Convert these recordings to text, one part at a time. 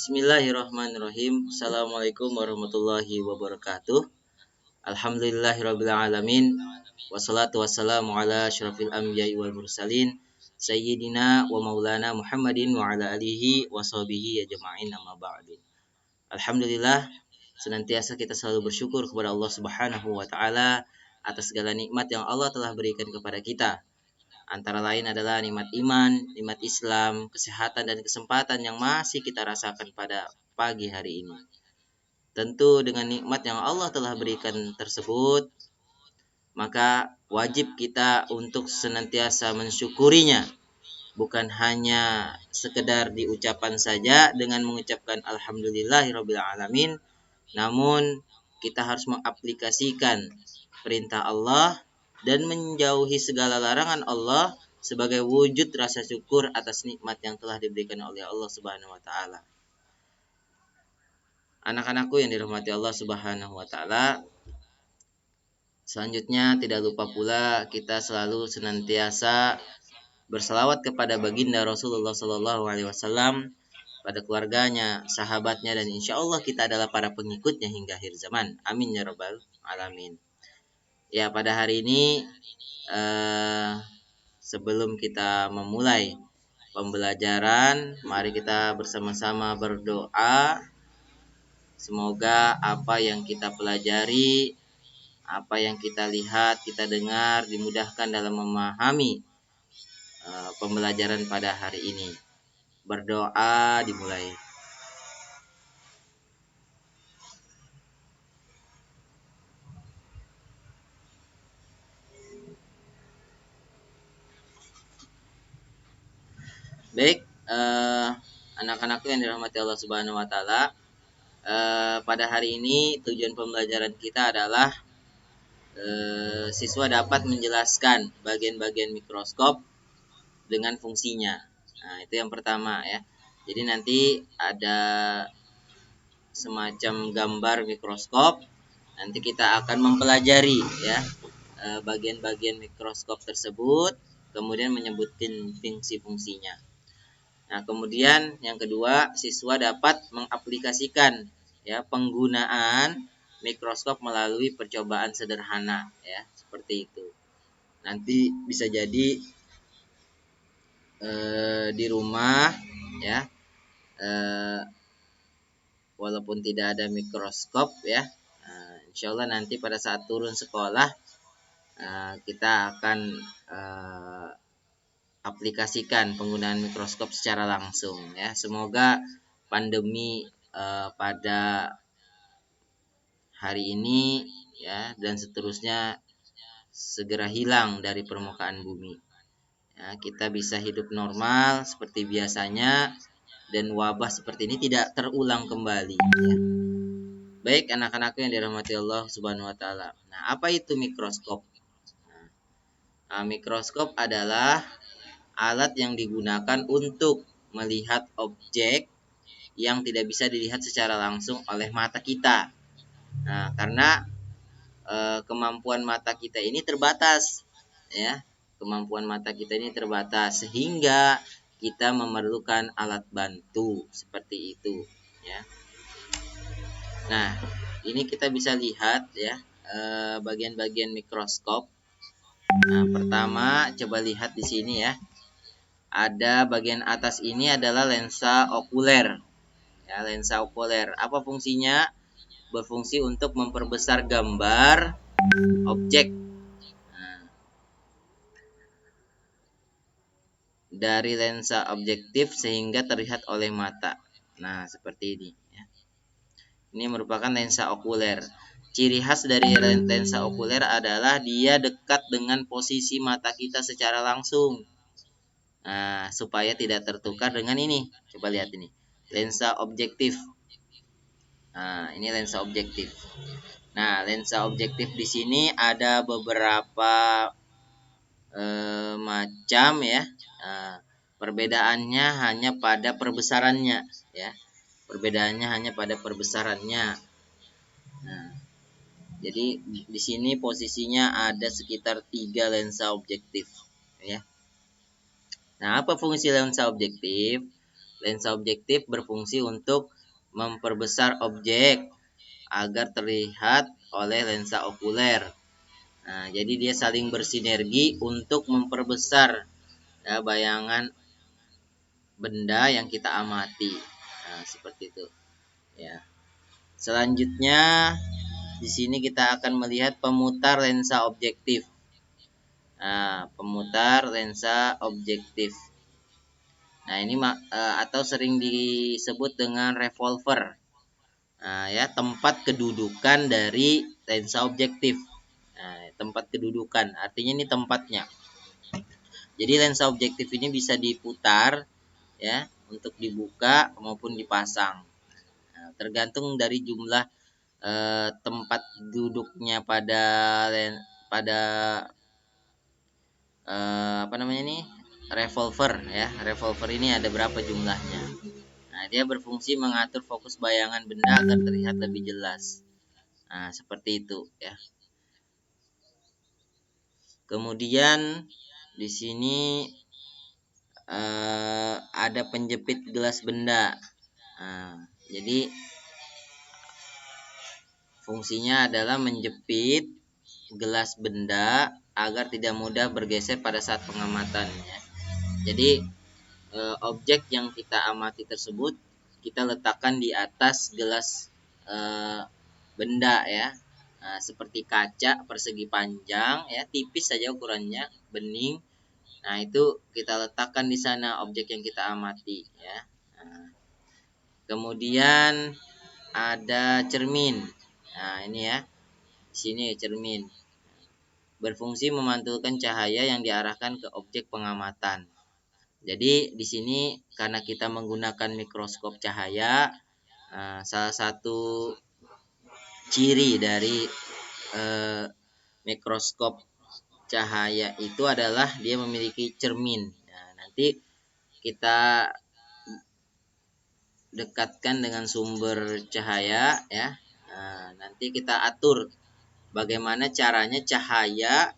Bismillahirrahmanirrahim. Assalamualaikum warahmatullahi wabarakatuh. Alhamdulillahirrabbilalamin. Wassalatu wassalamu ala asyrafil anbiya'i wal mursalin Sayyidina wa maulana Muhammadin wa ala alihi wa sahbihi ajma'in amma ba'du. Alhamdulillah, senantiasa kita selalu bersyukur kepada Allah Subhanahu wa taala atas segala nikmat yang Allah telah berikan kepada kita. Antara lain adalah nikmat iman, nikmat Islam, kesehatan dan kesempatan yang masih kita rasakan pada pagi hari ini. Tentu dengan nikmat yang Allah telah berikan tersebut, maka wajib kita untuk senantiasa mensyukurinya. Bukan hanya sekedar di ucapan saja dengan mengucapkan alhamdulillahirabbil alamin, namun kita harus mengaplikasikan perintah Allah dan menjauhi segala larangan Allah sebagai wujud rasa syukur atas nikmat yang telah diberikan oleh Allah Subhanahu wa taala. Anak-anakku yang dirahmati Allah Subhanahu wa taala, selanjutnya tidak lupa pula kita selalu senantiasa berselawat kepada baginda Rasulullah sallallahu alaihi wasallam, pada keluarganya, sahabatnya, dan insya Allah kita adalah para pengikutnya hingga akhir zaman. Amin ya rabbal alamin. Ya, pada hari ini sebelum kita memulai pembelajaran, mari kita bersama-sama berdoa. Semoga apa yang kita pelajari, apa yang kita lihat, kita dengar, dimudahkan dalam memahami pembelajaran pada hari ini. Berdoa dimulai. Baik, anak-anakku yang dirahmati Allah Subhanahu wa taala, pada hari ini tujuan pembelajaran kita adalah siswa dapat menjelaskan bagian-bagian mikroskop dengan fungsinya. Nah, itu yang pertama ya. Jadi nanti ada semacam gambar mikroskop. Nanti kita akan mempelajari ya bagian-bagian mikroskop tersebut, kemudian menyebutkan fungsi-fungsinya. Nah, kemudian yang kedua, siswa dapat mengaplikasikan ya penggunaan mikroskop melalui percobaan sederhana ya, seperti itu. Nanti bisa jadi di rumah ya, walaupun tidak ada mikroskop ya, insya Allah nanti pada saat turun sekolah kita akan aplikasikan penggunaan mikroskop secara langsung ya. Semoga pandemi pada hari ini ya dan seterusnya segera hilang dari permukaan bumi. Ya, kita bisa hidup normal seperti biasanya dan wabah seperti ini tidak terulang kembali ya. Baik anak-anakku yang dirahmati Allah Subhanahu wa taala. Nah, apa itu mikroskop? Mikroskop adalah alat yang digunakan untuk melihat objek yang tidak bisa dilihat secara langsung oleh mata kita. Nah, karena kemampuan mata kita ini terbatas, ya, kemampuan mata kita ini terbatas sehingga kita memerlukan alat bantu seperti itu, ya. Nah, ini kita bisa lihat ya bagian-bagian mikroskop. Nah, pertama coba lihat di sini ya. Ada bagian atas ini adalah lensa okuler. Ya, lensa okuler. Apa fungsinya? Berfungsi untuk memperbesar gambar objek dari lensa objektif sehingga terlihat oleh mata. Nah, seperti ini. Ya. Ini merupakan lensa okuler. Ciri khas dari lensa okuler adalah dia dekat dengan posisi mata kita secara langsung. Nah, supaya tidak tertukar dengan ini. Coba lihat ini. Lensa objektif. Nah, ini lensa objektif. Nah, lensa objektif di sini ada beberapa macam ya. Nah, perbedaannya hanya pada perbesarannya ya. Perbedaannya hanya pada perbesarannya. Nah, jadi di sini posisinya ada sekitar 3 lensa objektif ya. Nah, apa fungsi lensa objektif? Lensa objektif berfungsi untuk memperbesar objek agar terlihat oleh lensa okuler. Nah, jadi dia saling bersinergi untuk memperbesar ya, bayangan benda yang kita amati. Nah, seperti itu. Ya. Selanjutnya di sini kita akan melihat pemutar lensa objektif. Nah, pemutar lensa objektif. Nah, ini atau sering disebut dengan revolver. Nah, ya, tempat kedudukan dari lensa objektif. Nah, tempat kedudukan, artinya ini tempatnya. Jadi lensa objektif ini bisa diputar ya, untuk dibuka maupun dipasang. Nah, tergantung dari jumlah tempat duduknya pada apa namanya nih, revolver ya. Revolver ini ada berapa jumlahnya. Nah, dia berfungsi mengatur fokus bayangan benda agar terlihat lebih jelas. Nah, seperti itu ya. Kemudian di sini ada penjepit gelas benda. Nah, jadi fungsinya adalah menjepit gelas benda agar tidak mudah bergeser pada saat pengamatannya. Jadi objek yang kita amati tersebut kita letakkan di atas gelas benda ya. Nah, seperti kaca persegi panjang ya, tipis saja ukurannya, bening. Nah, itu kita letakkan di sana objek yang kita amati ya. Nah, kemudian ada cermin. Nah, ini ya. Di sini cermin. Berfungsi memantulkan cahaya yang diarahkan ke objek pengamatan. Jadi di sini karena kita menggunakan mikroskop cahaya, salah satu ciri dari mikroskop cahaya itu adalah dia memiliki cermin. Nah, nanti kita dekatkan dengan sumber cahaya ya. Nah, nanti kita atur bagaimana caranya cahaya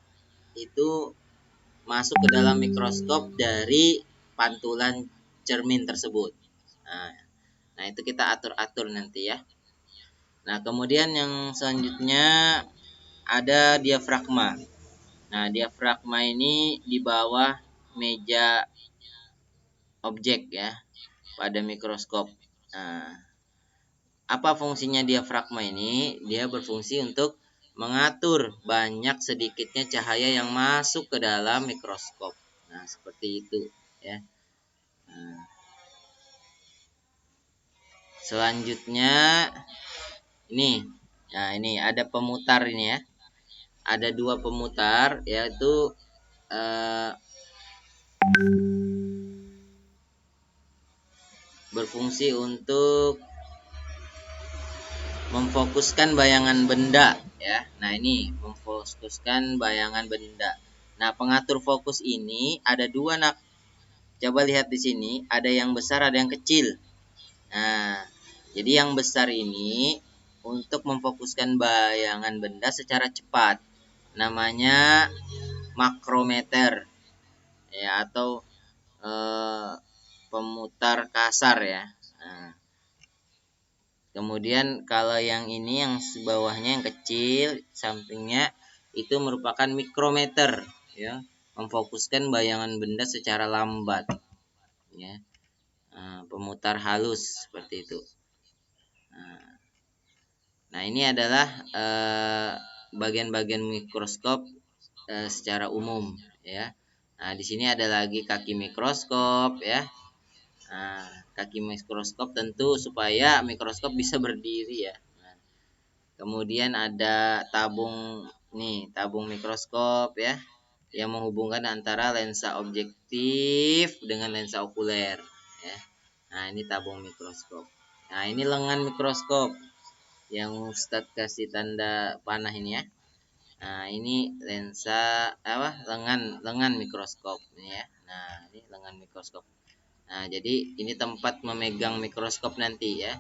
itu masuk ke dalam mikroskop dari pantulan cermin tersebut. Nah, itu kita atur-atur nanti ya. Nah, kemudian yang selanjutnya ada diafragma. Nah, diafragma ini di bawah meja objek ya pada mikroskop. Nah, apa fungsinya diafragma ini? Dia berfungsi untuk mengatur banyak sedikitnya cahaya yang masuk ke dalam mikroskop. Nah, seperti itu ya. Nah, selanjutnya ini. Nah, ini ada pemutar ini ya. Ada dua pemutar yaitu berfungsi untuk memfokuskan bayangan benda ya. Nah, ini memfokuskan bayangan benda. Nah, pengatur fokus ini ada dua nak. Coba lihat di sini, ada yang besar, ada yang kecil. Nah, jadi yang besar ini untuk memfokuskan bayangan benda secara cepat. Namanya makrometer ya, atau pemutar kasar ya. Nah, kemudian kalau yang ini yang bawahnya yang kecil, sampingnya itu merupakan mikrometer ya, memfokuskan bayangan benda secara lambat ya. Pemutar halus seperti itu. Nah, ini adalah bagian-bagian mikroskop secara umum ya. Nah, di sini ada lagi kaki mikroskop ya. Nah, kaki mikroskop tentu supaya mikroskop bisa berdiri ya. Nah, kemudian ada tabung mikroskop ya, yang menghubungkan antara lensa objektif dengan lensa okuler ya. Nah, ini tabung mikroskop. Nah, ini lengan mikroskop yang Ustadz kasih tanda panah ini ya. Nah, ini lensa lengan mikroskop ini ya. Nah, ini lengan mikroskop. Nah, jadi ini tempat memegang mikroskop nanti ya.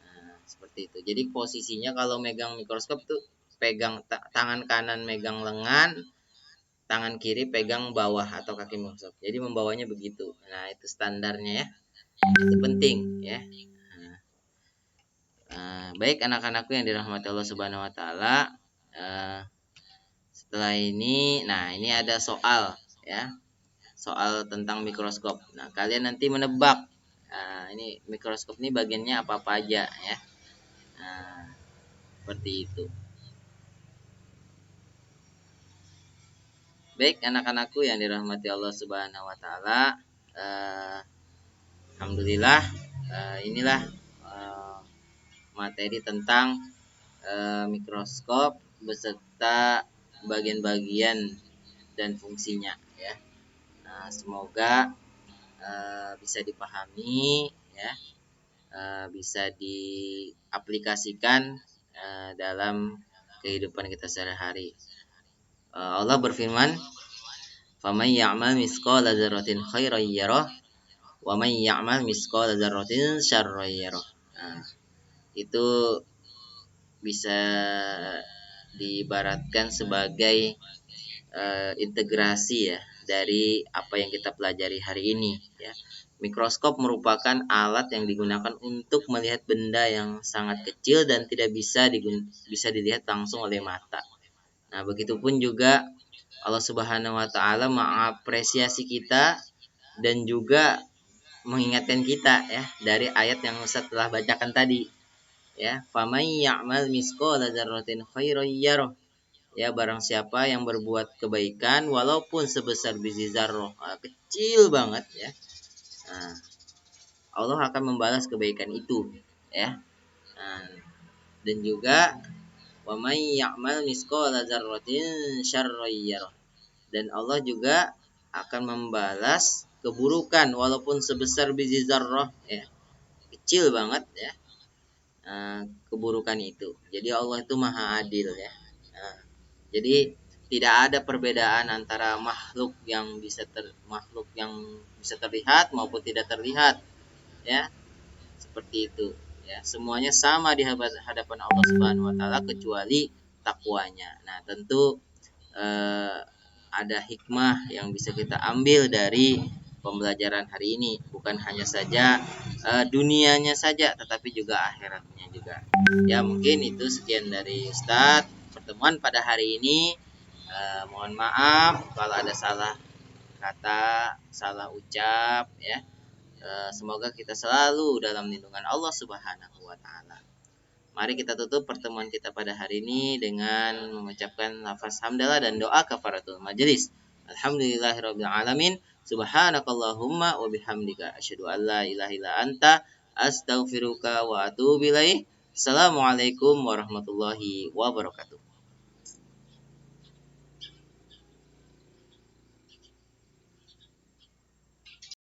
Nah, seperti itu. Jadi posisinya kalau megang mikroskop tuh pegang tangan kanan megang lengan, tangan kiri pegang bawah atau kaki mikroskop. Jadi membawanya begitu. Nah, itu standarnya ya. Itu penting ya. Nah, Baik anak-anakku yang dirahmati Allah Subhanahu wa taala, setelah ini ini ada soal ya. Soal tentang mikroskop. Nah, kalian nanti menebak. Ini mikroskop ini bagiannya apa-apa aja ya. Nah, seperti itu. Baik anak-anakku yang dirahmati Allah Subhanahu wa taala, alhamdulillah inilah materi tentang mikroskop beserta bagian-bagian dan fungsinya ya. Nah, semoga bisa dipahami ya, bisa diaplikasikan dalam kehidupan kita sehari-hari. Allah berfirman, "Faman ya'mal misqala dzarratin khairan yarah wa man ya'mal misqala dzarratin syarran yarah." Nah, itu bisa diibaratkan sebagai integrasi ya dari apa yang kita pelajari hari ini ya. Mikroskop merupakan alat yang digunakan untuk melihat benda yang sangat kecil dan tidak bisa dilihat langsung oleh mata. Nah, begitupun juga Allah Subhanahu wa taala mengapresiasi kita dan juga mengingatkan kita ya dari ayat yang Ustaz telah bacakan tadi ya. Faman ya'mal misqala dzarratin khairan yarah. Ya, barang siapa yang berbuat kebaikan walaupun sebesar biji zarrah, kecil banget ya. Nah, Allah akan membalas kebaikan itu ya. Nah, dan juga wa may ya'mal misqala dzarratin syarran yarah. Dan Allah juga akan membalas keburukan walaupun sebesar biji zarrah ya. Kecil banget ya. Keburukan itu. Jadi Allah itu maha adil ya. Jadi tidak ada perbedaan antara makhluk yang bisa terlihat maupun tidak terlihat ya. Seperti itu ya. Semuanya sama di hadapan Allah Subhanahu wa taala kecuali takwanya. Nah, tentu ada hikmah yang bisa kita ambil dari pembelajaran hari ini, bukan hanya saja dunianya saja tetapi juga akhiratnya juga. Ya, mungkin itu sekian dari Ustadz pertemuan pada hari ini. Mohon maaf kalau ada salah kata, salah ucap ya. Semoga kita selalu dalam lindungan Allah Subhanahu wa taala. Mari kita tutup pertemuan kita pada hari ini dengan mengucapkan lafaz hamdalah dan doa kafaratul majelis. Alhamdulillahirabbil alamin. Subhanakallahumma wa bihamdika asyhadu an la ilaha illa anta astaghfiruka wa atubu ilaik. Assalamualaikum warahmatullahi wabarakatuh.